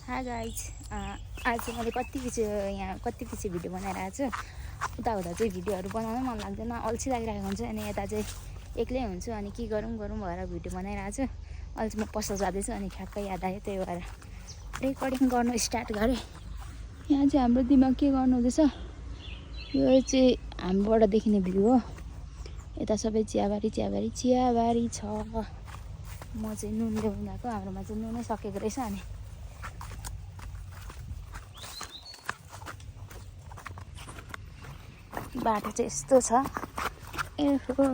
Hi guys आज चाहिँ मैले कति पछि भिडियो बनाएर आएको छु। उता हुँदा चाहिँ भिडियोहरू बनाउन मन लाग्दैन, अल्छी लागिरहेको हुन्छ। अनि यता चाहिँ एक्लै हुन्छु अनि के गरौँ भएर भिडियो बनाएर आएको छु। अहिले चाहिँ म पसल जाँदैछु अनि ठ्याक्कै याद आयो, त्यही भएर रेकर्डिङ गर्नु स्टार्ट गरेँ। यहाँ चाहिँ हाम्रो दिमाग के गर्नु हुँदैछ, यो चाहिँ हाम्रोबाट देखिने भ्यू हो। यता सबै चियाबारी छ। म चाहिँ नुन ल्याउनु गएको, हाम्रोमा चाहिँ नुनै सकेको रहेछ। अनि बाटो चाहिँ यस्तो छ। एहो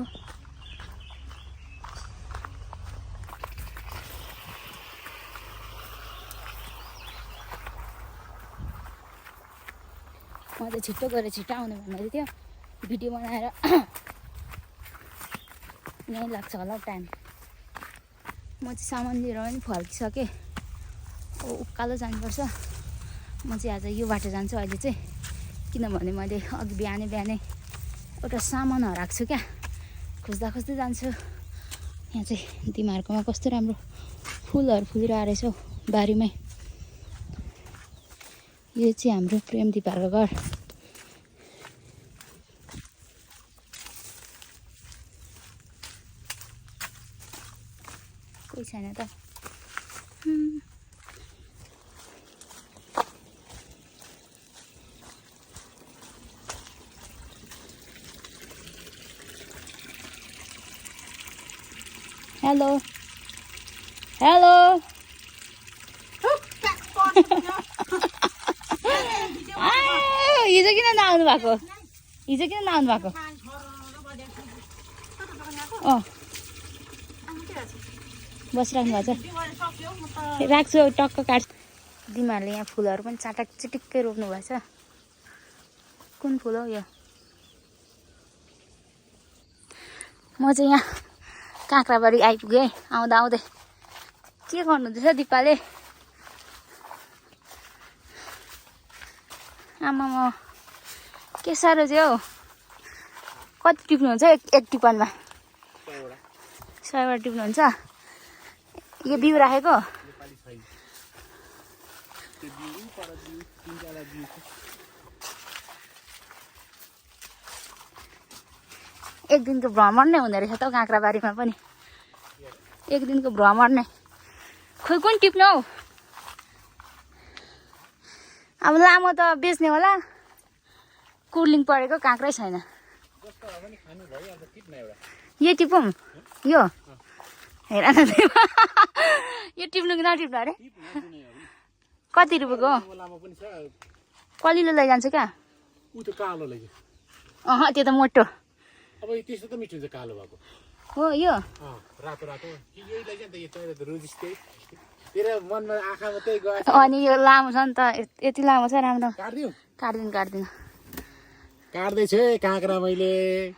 म त छिट्टो गएर छिट्टो आउनु भन्दै थियो, भिडियो बनाएर यहीँ लाग्छ होला टाइम। म चाहिँ सामान लिएर पनि फर्किसकेँ। उकालो जानुपर्छ। म चाहिँ आज यो बाटो जान्छु अहिले चाहिँ, किनभने मैले अघि बिहानै एउटा सामान हराएको छु क्या, खोज्दै जान्छु। यहाँ चाहिँ तिमीहरूकोमा कस्तो राम्रो फुलहरू फुलिरहेको रहेछ हौ बारीमै। यो चाहिँ हाम्रो प्रेम दिपाको घर। कोही छैन त। हेलो हिजो किन नआउनु भएको? बसिराख्नु भएको छ। राख्छु टक्क काट्छु। दिमाहरूले यहाँ फुलहरू पनि चिटिक्कै रोप्नु भएछ। कुन फुल हो यो? म चाहिँ यहाँ काँक्राबारी आइपुगेँ। आउँदै के गर्नुहुँदैछ दिपाले? आमामा के साह्रो चाहिँ हौ। कति टिप्नुहुन्छ एक टिपनमा? 100 टिप्नुहुन्छ। यो बिउ राखेको एक दिनको भ्रमण नै हुँदो रहेछ त काँक्राबारीमा पनि। एक दिनको भ्रमण नै। खोइ कुन टिप्नु हौ? अब लामो त बेच्ने होला, कुर्लिङ परेको काँक्रै छैन। यो टिपौँ? यो हेर न यो टिप्नु कि नटिप्नु अरे? कति रुपियाँको हो? कलिलो लैजान्छ क्या? त्यो त मोटो अब त्यस्तो त मिठो हुन्छ कालो भएको हो। यो रातो यही लैजान त। यो चाहिँ रोजिस्ते तेरो मनमा आँखामा त्यही गयो। अनि यो लामो छ नि त, यति लामो छ। राम्रो काट्दिन। काट्दैछु है काँक्रा मैले।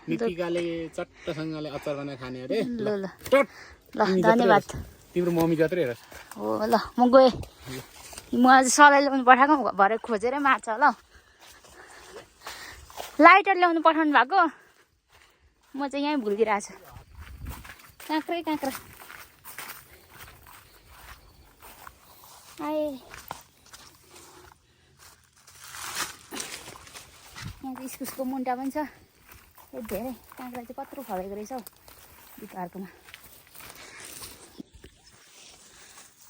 नितिकाले चट्टसँगले अचार बनाएर खाने अरे। ल धन्यवाद। तिम्रो मम्मी जत्रै हेर हो। ल म गएँ। म आज सलाई ल्याउनु पठाएको, भरे खोजेरै मार्छ होला। लाइटर ल्याउनु पठाउनु भएको, म चाहिँ यहीँ भुलिदिरहेको छु। काँक्रा आए। यहाँ चाहिँ इस्कुसको मुन्टा पनि छ धेरै। काँक्रा चाहिँ कत्रो फलेको रहेछ हौ दिपाहरूकोमा।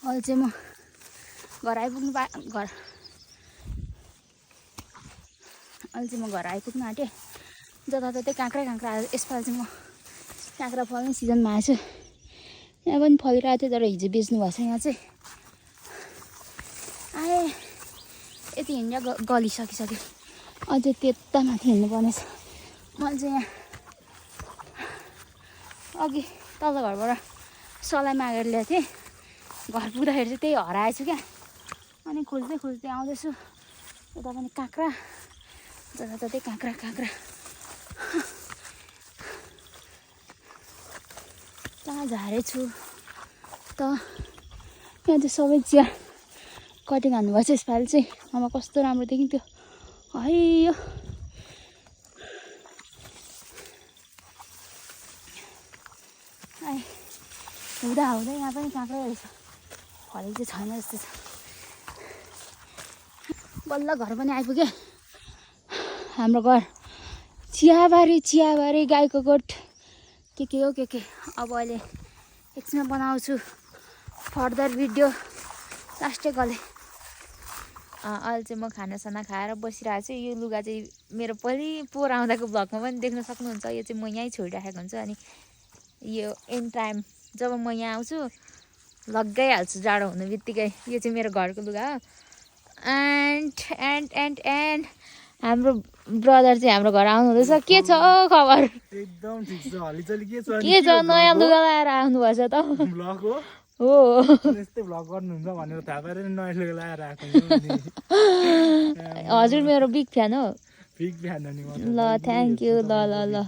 अहिले चाहिँ म घर आइपुग्नु आँटेँ। जताततै काँक्रा यसपालि चाहिँ म काँक्रा फल्ने सिजनमा आएछु। यहाँ पनि फलिरहेको थियो, तर हिजो बेच्नु भएको छ। यहाँ चाहिँ आए यति हिँड्दा गलिसकिसक्यो। अझै त्यता माथि हिँड्नुपर्ने छ। मैले चाहिँ यहाँ अघि तल्लो घरबाट सलाई मागेर ल्याएको थिएँ। घर पुग्दाखेरि चाहिँ त्यही हराएछु क्या। अनि खोज्दै आउँदैछु। यता पनि काँक्रा, जताततै काँक्रा। कहाँ झारेछु त? यहाँ चाहिँ सबै चिया कटिङ हान्नुभएछ यसपालि चाहिँ। आमा कस्तो राम्रो देखिन्थ्यो है यो। हुँदा यहाँ पनि काँक्रै रहेछ। फलेको चाहिँ छैन जस्तो छ। बल्ल घर पनि आइपुगेँ हाम्रो घर चियाबारी गाईको गोठ के हो के अब अहिले एकछिनमा बनाउँछु फर्दर भिडियो लास्टै गले अहिले चाहिँ म खानासाना खाएर बसिरहेको छु यो लुगा चाहिँ मेरो पोहोर आउँदाको भ्लगमा पनि देख्न सक्नुहुन्छ यो चाहिँ म यहीँ छोडिराखेको हुन्छु अनि यो एन्ड टाइम जब म यहाँ आउँछु लगाइहाल्छु जाडो हुने बित्तिकै यो चाहिँ मेरो घरको लुगा हो एन्ड हाम्रो ब्रदर चाहिँ हाम्रो घर आउनु हुँदैछ के छ खबर एकदम ठिक छ हलिचली के छ के छ नयाँ लुगा लगाएर आउनुभएछ त भ्लग हो हो यस्तै भ्लग गर्नुहुन्छ भनेर थाहा पाएर नयाँ लुगा लगाएर आएको हजुर मेरो बिग फ्यान हो बिग फ्यान हो नि ल थ्याङ्क यू ल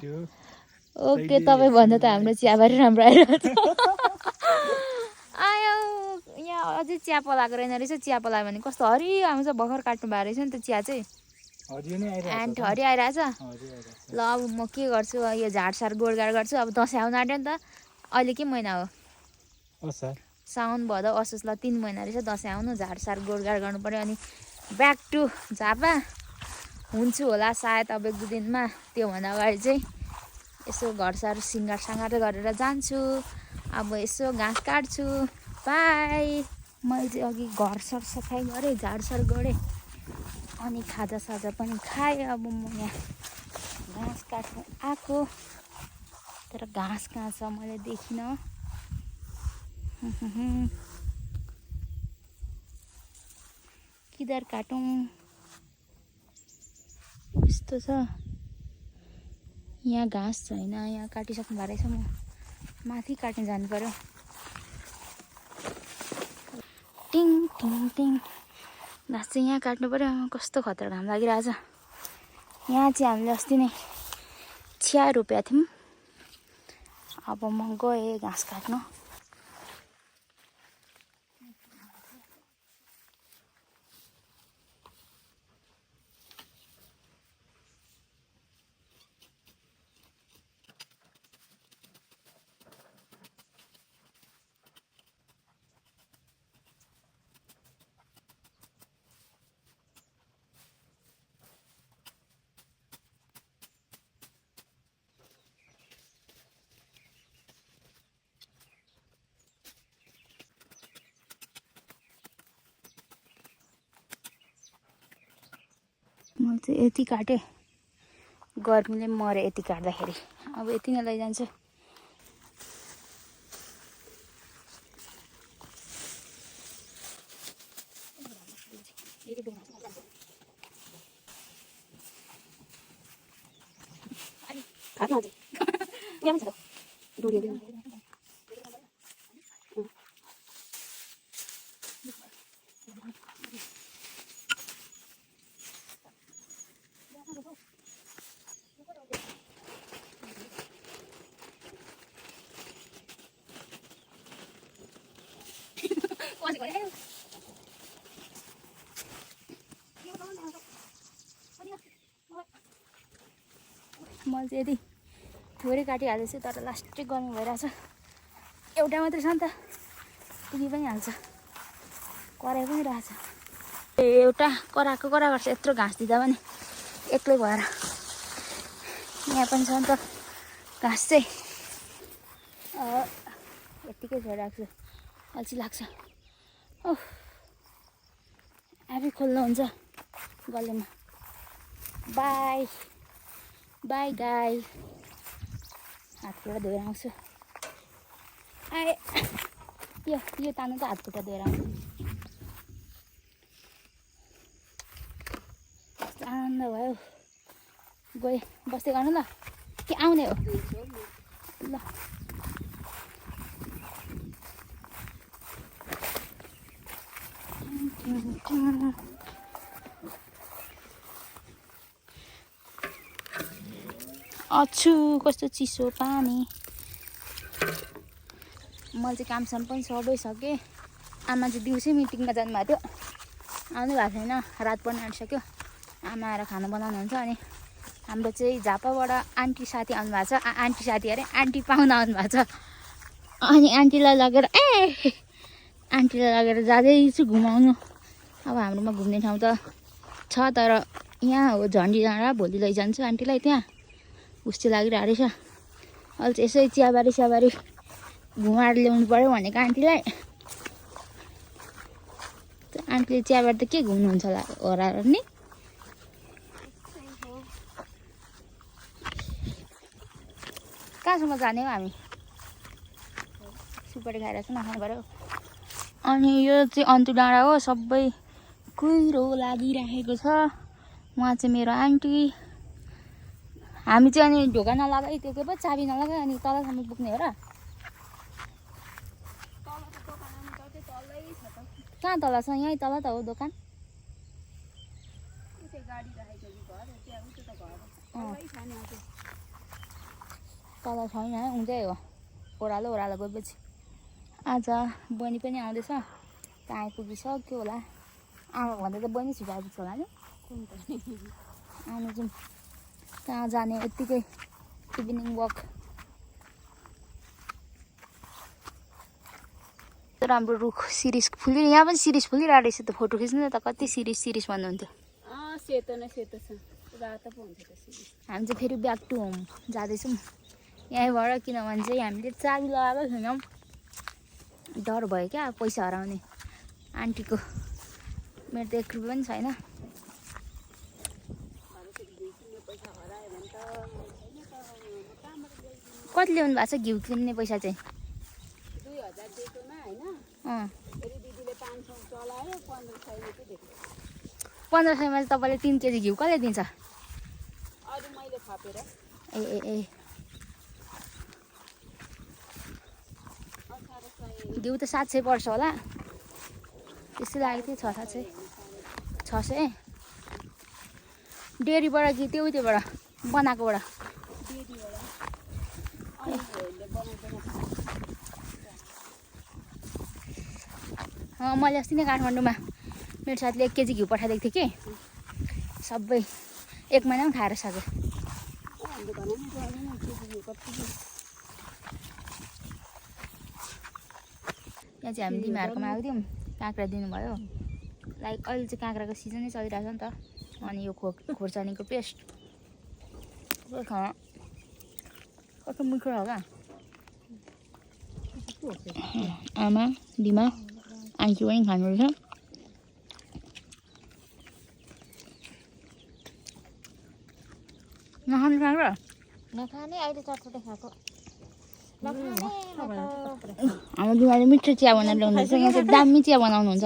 ओके तपाईँ भन्दा त हाम्रो चियाबारी राम्रो आइरहेको छ आयो यहाँ अझै चिया पलाएको रहेन रहेछ चिया पलायो भने कस्तो हरियो आउँछ भर्खर काट्नु भएको रहेछ नि त चिया चाहिँ एन्ड हरियो आइरहेछ ल अब म के गर्छु यो झारसार गोडगाड गर्छु अब दसैँ आउनु आँट्यो नि त अहिले के महिना हो साउन भदौ असोज ल 3 महिना रहेछ दसैँ आउनु झारसार गोडगाड गर्नु पर्यो अनि ब्याक टु झापा हुन्छु होला सायद अब 1-2 दिनमा त्योभन्दा अगाडि चाहिँ यसो घरसार सिँगार गरेर जान्छु अब यसो घाँस काट्छु बाई मैले चाहिँ अघि घरसार सफाइ गरेँ झारसार गरेँ अनि खाजासाजा पनि खाएँ अब म यहाँ घाँस काट्नु आएको तर घाँस कहाँ छ मैले देखिनँ किधर काटौँ यस्तो छ यहाँ घाँस छैन यहाँ काटिसक्नु भएको रहेछ म माथि काट्न जानु पर्यो टिङ टिङ टिङ घाँस चाहिँ यहाँ काट्नु पर्यो कस्तो खतरा घाम लागिरहेछ यहाँ चाहिँ हामीले अस्ति नै चिया रोपेका थियौँ अब म गएँ घाँस काट्नु मैले चाहिँ यति काटेँ गर्मीले मरेँ यति काट्दाखेरि अब यति नै लैजान्छु मैले चाहिँ यदि थोरै काटिहाल्दैछु तर लास्टै गर्नु भइरहेछ एउटा मात्रै छ नि त पुगी पनि हाल्छ कराइ पनि रहेछ एउटा कराएको गर्छ यत्रो घाँस दिँदा पनि एक्लै भएर यहाँ पनि छ नि त घाँस चाहिँ यत्तिकै छोडिरहेको छु अल्छी लाग्छ ओह आफै खोल्नु हुन्छ गलेमा बाई बाई गाई हातखुट्टा धोएर आउँछु आए यो तान्नु त हातखुट्टा धोएर आउँछु कस्तो आनन्द भयो गएँ बस्दै गर्नु ल कि आउने हो ल अछु कस्तो चिसो पानी मैले चाहिँ कामसाम पनि सबै सकेँ आमा चाहिँ दिउँसै मिटिङमा जानुभएको थियो आउनु भएको छैन रात पनि आँटिसक्यो आमा आएर खाना बनाउनुहुन्छ अनि हाम्रो चाहिँ झापाबाट आन्टी साथी आउनुभएको छ आन्टी साथी अरे आन्टी पाहुना आउनुभएको छ अनि आन्टीलाई लगेर आन्टीलाई लगेर जाँदैछु घुमाउनु अब हाम्रोमा घुम्ने ठाउँ त छ तर यहाँ हो झन्डी डाँडा भोलि लैजान्छु आन्टीलाई त्यहाँ उस्तो लागिरहेको रहेछ अहिले चाहिँ यसै चियाबारी घुमाएर ल्याउनु पऱ्यो भनेको आन्टीलाई आन्टीले चियाबारी त के घुम्नुहुन्छ होला नि कहाँसम्म जाने हो हामी सुपारी खाएर चाहिँ नखानु पऱ्यो अनि यो चाहिँ अन्तु डाँडा हो सबै कुहिरो लागिराखेको छ उहाँ चाहिँ मेरो आन्टी हामी चाहिँ अनि ढोका नलगाइ त्यो के पो चाबी नलगाइ अनि तलसम्म पुग्ने हो र कहाँ तल छ यहीँ तल त हो दोकान तल छैन उतै हो ओह्रालो गएपछि आज बहिनी पनि आउँदैछ कहाँ आइपुगिसक्यो होला आमा भन्दा त बहिनी छिटो आइपुग्छ होला नि आउनु जाउँ कहाँ जाने यत्तिकै इभिनिङ वक राम्रो रुख सिरिस फुलिरहेको यहाँ पनि सिरिस फुलिरहेको रहेछ त फोटो खिच्नु त कति सिरिस भन्नुहुन्थ्यो सेतो न सेतो छ रातो पो हुन्छ त सिरिस हामी चाहिँ फेरि ब्याक टु होम जाँदैछौँ यहीँबाट किनभने चाहिँ हामीले चाबी लगाएको छैनौँ डर भयो क्या पैसा हराउने आन्टीको मेरो त 1 रुपियाँ पनि छैन कति ल्याउनु भएको छ घिउ किन्ने पैसा चाहिँ 2000 दिएकोमा हैन फेरि दिदीले 500 चलायो 1500 मात्रै दिएको 1500 मा तपाईँले 3 केजी घिउ कसले दिन्छ अरु मैले थपेर ए घिउ त 700 पर्छ होला त्यस्तै लागेको थियो 600 डेरीबाट कि त्योबाट बनाएकोबाट मैले अस्ति नै काठमाडौँमा मेरो साथीले 1 केजी घिउ पठाइदिएको थियो कि सबै 1 महिनामा खाएर सक्यो यहाँ चाहिँ हामी दिमाहरूकोमा आएको थियौँ काँक्रा दिनुभयो लाइक अहिले चाहिँ काँक्राको सिजनै चलिरहेको छ नि त अनि यो खोर्सानीको पेस्ट कस्तो मिठो होला आमा दिमा आन्टी पनि खानु रहेछ नखानु काँक्रा नखाने अहिले चटपटे खाएको हाम्रो दिमाले मिठो चिया बनाएर ल्याउनुहुन्छ यहाँ चाहिँ दामी चिया बनाउनुहुन्छ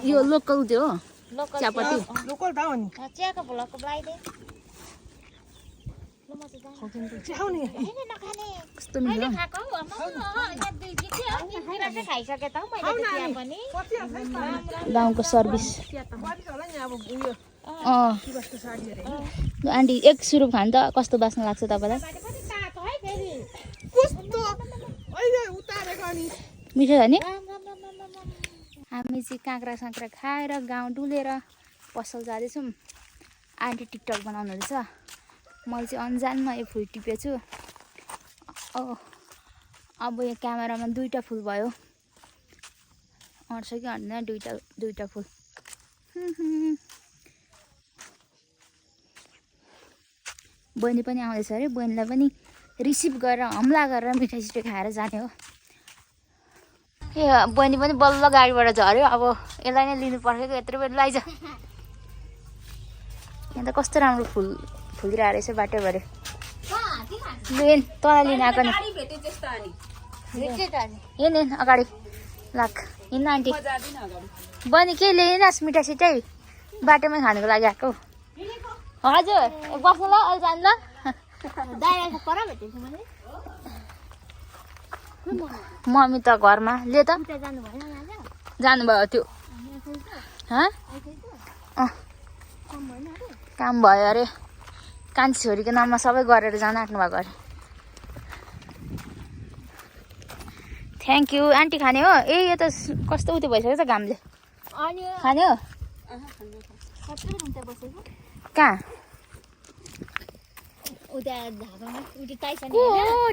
यो लोकल त्यो हो चियापत्ती लोकल त हो नि चियाको भुलको लगाइदे कस्तो मिठो खाइसके त मैले चिया पनि गाउँको सर्भिस आन्टी 1 सुरुप खानु त कस्तो बास्ना लाग्छ तपाईँलाई मिठो छ नि हामी चाहिँ काँक्रा साँक्रा खाएर गाउँ डुलेर पसल जाँदैछौँ आन्टी टिकटक बनाउनु रहेछ मैले चाहिँ अन्जानमा यो फुल टिपेछु अब यो क्यामेरामा 2टा फुल भयो अट्छ कि अट्दैन दुईटा फुल बहिनी पनि आउँदैछ अरे बहिनीलाई पनि रिसिभ गरेर हमला गरेर मिठाई सिठाई खाएर जाने हो ए बहिनी पनि बल्ल गाडीबाट झऱ्यो अब यसलाई नै लिनु पर्छ यत्रो बेर लैज यहाँ त कस्तो राम्रो फुलिरहेको रहेछ बाटोभरि लिन तँलाई लिन आएको नि हिँड अगाडि लाग हिँड्न आन्टी बहिनी के लिनुहोस् मिठाई सिठाई बाटोमै खानुको लागि आएको हजुर बस्नु ल अहिले जानु ल मम्मी त घरमा ले त जानुभयो त्यो काम भयो अरे कान्छी छोरीको नाममा सबै गरेर जान आँट्नु भएको अरे थ्याङ्क यू आन्टी खाने हो ए यो त कस्तो उयो भइसक्यो त घामले खाने हो कहाँ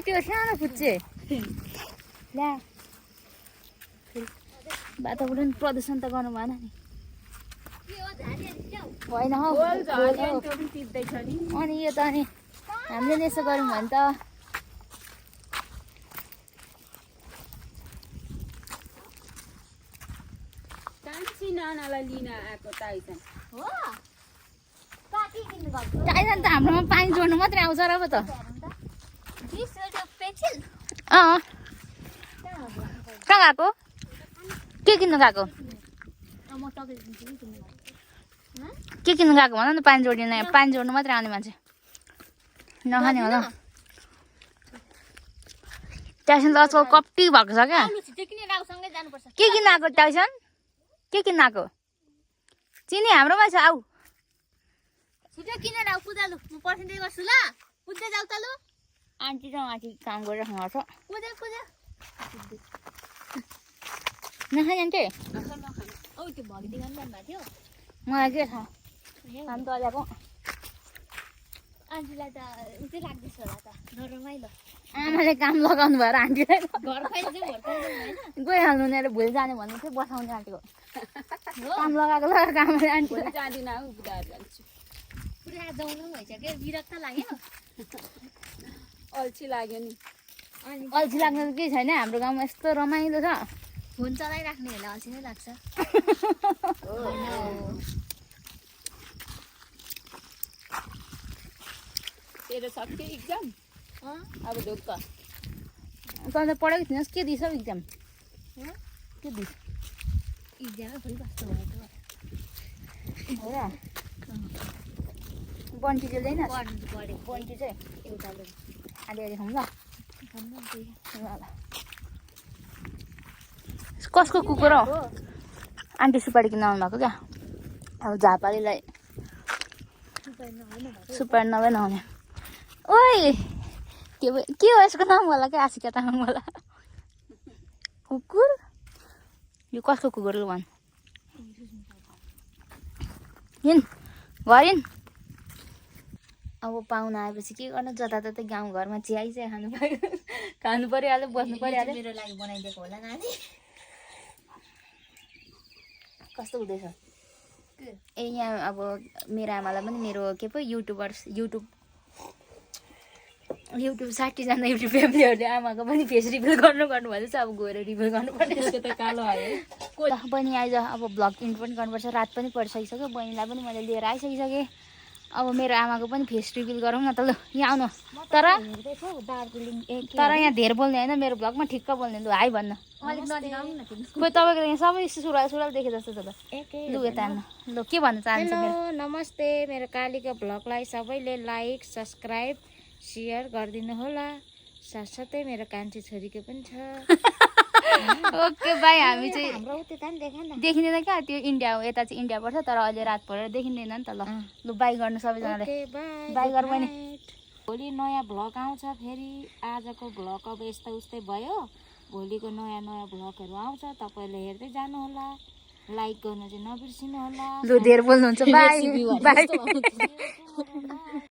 त्यो सानो फुच्चे ल्या वातावरण प्रदूषण त गर्नु भएन नि होइन हौ गोल झर्यो नि, त्यो पनि टिप्दैछ नि। अनि यो त अनि हामीले नि यसो गऱ्यौँ भने त कान्छी नानालाई लिन आएको टाइसन। टाइसन त हाम्रोमा पानी जोड्नु मात्रै आउँछ र पो त अँ कहाँ गएको के किन्नु गएको के किन्नु गएको भन न पानी जोडिन पानी जोड्नु मात्रै आउने मान्छे नखाने होला टाइसन त आजकल कप्टी भएको छ क्या के किन्नु आएको टाइसन के किन्नु आएको चिनी हाम्रोमा छ आऊ छिटो किनेर आऊ पुजालु म पर्सेन्टेज गर्छु ल पुज्दै जाऊ त लु आन्टी र माथि काम गरिराख्नु पर्छ पुजा पुजा नखाने आन्टी औ त्यो भगिदी गान भन्नुभएको थियो मलाई के थाहा काम त अहिलेको आन्टीलाई त उतै लाग्दैछ होला त नरमाइलो आमाले काम लगाउनु भएर आन्टीलाई घर फाइल चाहिँ घर फाइल होइन गइहाल्नु नि भुल जाने भन्नु चाहिँ बसाउने आन्टीको काम लगाएको कामले आन्टी भोलि जाँदिनँ हौ, बुढाहरू जान्छु। पुरा जाउनु भइसक्यो विरक्त लाग्यो अल्छी लाग्यो नि। अनि अल्छी लाग्नु त केही छैन हाम्रो गाउँमा यस्तो रमाइलो छ फोन चलाइराख्नेहरूलाई अल्छी नै लाग्छ तेरो सक्यो इक्जाम अब ढुक्क। तँ त पढेको थिइनस् के दिइस् हौ इक्जाम के दिइस् इक्जामै फुल कस्तो भयो हो र बन्टी चाहिँ ल्याइन पढ्यो बन्टी चाहिँ एउटाले अलि खाउँ ल ल कसको कुकुर हौ आन्टी सुपारी किन्न आउनु भएको क्या अब झापालीलाई सुपारी नभए नहुने ओइ के हो यसको नाम होला क्या आशिका तामाङ होला कुकुर यो कसको कुकुर हो भन् हिँड घर हिँड अब पाहुना आएपछि के गर्नु जताततै गाउँघरमा चियाइ चाहिँ खानु परिहाल्यो बस्नु परिहाल्यो मेरो लागि बनाइदिएको होला नानी कस्तो हुँदैछ ए यहाँ अब मेरो आमालाई पनि मेरो के पो युट्युब 60जना युट्युब फ्यामिलीहरूले आमाको पनि फेस रिभिल गर्नु भन्दैछ अब गएर रिभिल गर्नुपर्ने त्यसको त कालो आयो। बहिनी आइज अब भ्लग इन्ड पनि गर्नुपर्छ रात पनि परिसकिसक्यो बहिनीलाई पनि मैले लिएर आइसकिसकेँ अब मेरो आमाको पनि फेस रिभिल गरौँ न त ल यहाँ आउनु तर यहाँ धेर बोल्ने होइन मेरो भ्लगमा ठिक्क बोल्ने लु हाई भन्न अलिक नजिकाउनु न तिमी खोइ तपाईँको यहाँ सबै सुरुवाल देखे जस्तो छ त लु यता ल के भन्न चाहन्छ हेलो नमस्ते मेरो कालीको भ्लगलाई सबैले लाइक सब्सक्राइब सेयर गरिदिनु होला साथसाथै मेरो कान्छी छोरीको पनि छ ओके बाई हामी चाहिँ हाम्रो त्यता नि देखा न देखिँदैन क्या त्यो इन्डिया हो यता चाहिँ इन्डिया पर्छ तर अहिले रात परेर देखिँदैन नि त ल लु बाई गर्नु सबैजनाले बाई गर पनि भोलि नयाँ भ्लग आउँछ फेरि आजको भ्लग अब यस्तै उस्तै भयो भोलिको नयाँ नयाँ भ्लगहरू आउँछ तपाईँले हेर्दै जानु होला लाइक गर्नु चाहिँ नबिर्सिनु होला लु धेर बोल्नुहुन्छ बाई बाई